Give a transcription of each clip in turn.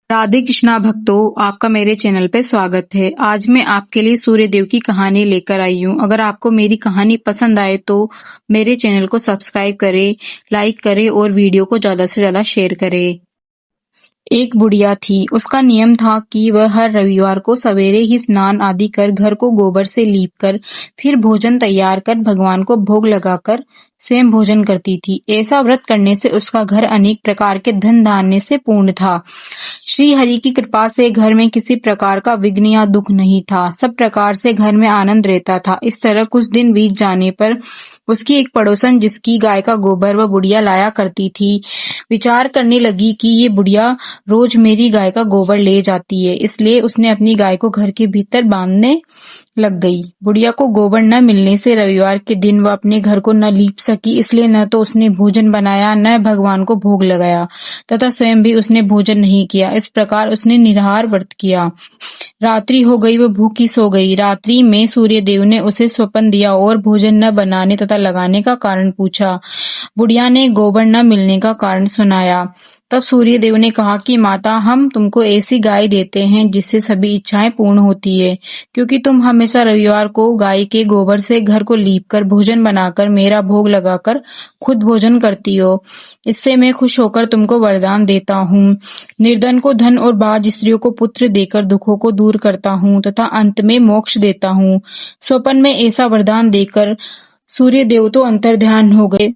राधे कृष्णा भक्तों, आपका मेरे चैनल पे स्वागत है। आज मैं आपके लिए सूर्यदेव की कहानी लेकर आई हूँ। अगर आपको मेरी कहानी पसंद आए तो मेरे चैनल को सब्सक्राइब करें, लाइक करें और वीडियो को ज्यादा से ज्यादा शेयर करें। एक बुढ़िया थी। उसका नियम था कि वह हर रविवार को सवेरे ही स्नान आदि कर घर को गोबर से लीप कर फिर भोजन तैयार कर भगवान को भोग लगाकर स्वयं भोजन करती थी। ऐसा व्रत करने से उसका घर अनेक प्रकार के धन धान्य से पूर्ण था। श्री हरि की कृपा से घर में किसी प्रकार का विघ्न या दुख नहीं था। सब प्रकार से घर में आनंद रहता था। इस तरह कुछ दिन बीत जाने पर उसकी एक पड़ोसन, जिसकी गाय का गोबर वह बुढ़िया लाया करती थी, विचार करने लगी कि ये बुढ़िया रोज मेरी गाय का गोबर ले जाती है, इसलिए उसने अपनी गाय को घर के भीतर बांधने लग गई। बुढ़िया को गोबर न मिलने से रविवार के दिन वह अपने घर को न लीप सकी, इसलिए न तो उसने भोजन बनाया, न भगवान को भोग लगाया तथा स्वयं भी उसने भोजन नहीं किया। इस प्रकार उसने निराहार व्रत किया। रात्रि हो गई, वह भूखी सो गई। रात्रि में सूर्यदेव ने उसे स्वप्न दिया और भोजन न बनाने तथा लगाने का कारण पूछा। बुढ़िया ने गोबर न मिलने का कारण सुनाया। तब सूर्यदेव ने कहा कि माता, हम तुमको ऐसी गाय देते हैं जिससे सभी इच्छाएं पूर्ण होती है, क्योंकि तुम हमेशा रविवार को गाय के गोबर से घर को लीपकर भोजन बनाकर मेरा भोग लगाकर खुद भोजन करती हो। इससे मैं खुश होकर तुमको वरदान देता हूँ। निर्धन को धन और बाज स्त्रियों को पुत्र देकर दुखों को दूर करता हूँ तथा अंत में मोक्ष देता हूँ। स्वप्न में ऐसा वरदान देकर सूर्यदेव तो अंतर्ध्यान हो गए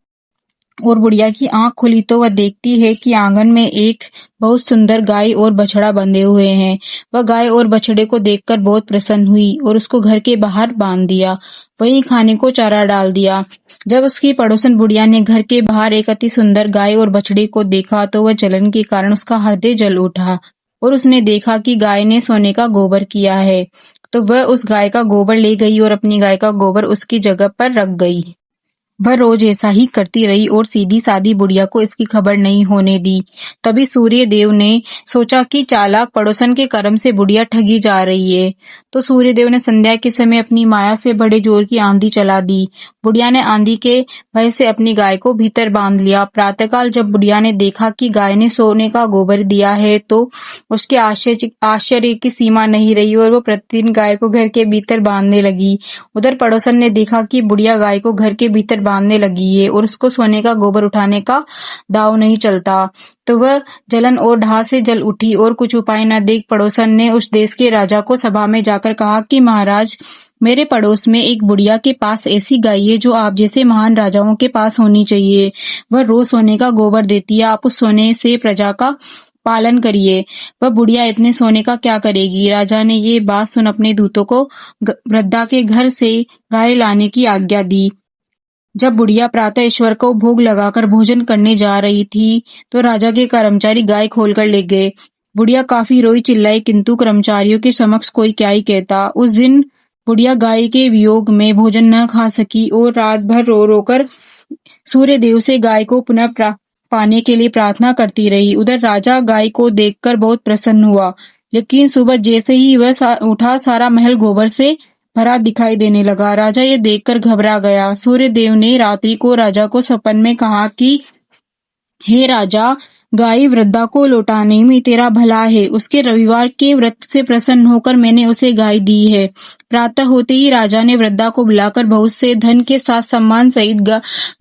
और बुढ़िया की आंख खुली तो वह देखती है कि आंगन में एक बहुत सुंदर गाय और बछड़ा बंधे हुए हैं। वह गाय और बछड़े को देखकर बहुत प्रसन्न हुई और उसको घर के बाहर बांध दिया। वहीं खाने को चारा डाल दिया। जब उसकी पड़ोसन बुढ़िया ने घर के बाहर एक अति सुंदर गाय और बछड़े को देखा तो वह जलन के कारण उसका हृदय जल उठा और उसने देखा कि गाय ने सोने का गोबर किया है, तो वह उस गाय का गोबर ले गई और अपनी गाय का गोबर उसकी जगह पर रख गई। वह रोज ऐसा ही करती रही और सीधी सादी बुढ़िया को इसकी खबर नहीं होने दी। तभी सूर्यदेव ने सोचा कि चालाक पड़ोसन के कर्म से बुढ़िया ठगी जा रही है, तो सूर्यदेव ने संध्या के समय अपनी माया से बड़े जोर की आंधी चला दी। बुढ़िया ने आंधी के भय से अपनी गाय को भीतर बांध लिया। प्रातःकाल जब बुढ़िया ने देखा कि गाय ने सोने का गोबर दिया है तो उसके आश्चर्य की सीमा नहीं रही और वो प्रतिदिन गाय को घर के भीतर बांधने लगी। उधर पड़ोसन ने देखा कि बुढ़िया गाय को घर के भीतर बांधने लगी है और उसको सोने का गोबर उठाने का दाव नहीं चलता, तो वह जलन और ढा से जल उठी और कुछ उपाय न देख पड़ोसन ने उस देश के राजा को सभा में जाकर कहा कि महाराज, मेरे पड़ोस में एक बुढ़िया के पास ऐसी गाय है जो आप जैसे महान राजाओं के पास होनी चाहिए। वह रोज सोने का गोबर देती है। आप उस सोने से प्रजा का पालन करिए। वह बुढ़िया इतने सोने का क्या करेगी? राजा ने ये बात सुन अपने दूतों को वृद्धा के घर से गाय लाने की आज्ञा दी। जब बुढ़िया प्रातः ईश्वर को भोग लगाकर भोजन करने जा रही थी तो राजा के कर्मचारी गाय खोलकर ले गए। बुढ़िया काफी रोई चिल्लाई, किंतु कर्मचारियों के समक्ष कोई क्या ही कहता। उस दिन बुढ़िया गाय के वियोग में भोजन न खा सकी और रात भर रो रोकर सूर्यदेव से गाय को पुनः पाने के लिए प्रार्थना करती रही। उधर राजा गाय को देखकर बहुत प्रसन्न हुआ, लेकिन सुबह जैसे ही वह उठा, सारा महल गोबर से भरा दिखाई देने लगा। राजा ये देखकर घबरा गया। सूर्यदेव ने रात्रि को राजा को सपन में कहा कि हे राजा, गाय वृद्धा को लौटाने में तेरा भला है। उसके रविवार के व्रत से प्रसन्न होकर मैंने उसे गाय दी है। प्रातः होते ही राजा ने वृद्धा को बुलाकर बहुत से धन के साथ सम्मान सहित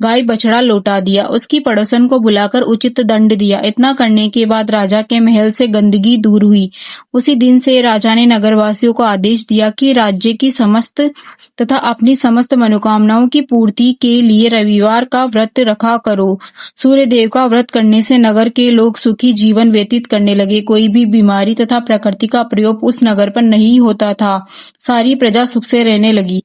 गाय बछड़ा लौटा दिया। उसकी पड़ोसन को बुलाकर उचित दंड दिया। इतना करने के बाद राजा के महल से गंदगी दूर हुई। उसी दिन से राजा ने नगरवासियों को आदेश दिया कि राज्य की समस्त तथा अपनी समस्त मनोकामनाओं की पूर्ति के लिए रविवार का व्रत रखा करो। सूर्यदेव का व्रत करने से नगर के लोग सुखी जीवन व्यतीत करने लगे। कोई भी बीमारी तथा प्रकृति का प्रयोग उस नगर पर नहीं होता था। सारी प्रजा सुख से रहने लगी।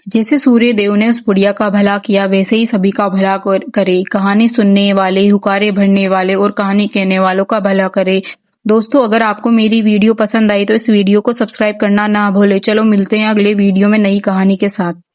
जैसे सूर्यदेव ने उस बुढ़िया का भला किया, वैसे ही सभी का भला करे। कहानी सुनने वाले, हुकारे भरने वाले और कहानी कहने वालों का भला करे। दोस्तों, अगर आपको मेरी वीडियो पसंद आई तो इस वीडियो को सब्सक्राइब करना ना भूले। चलो मिलते हैं अगले वीडियो में नई कहानी के साथ।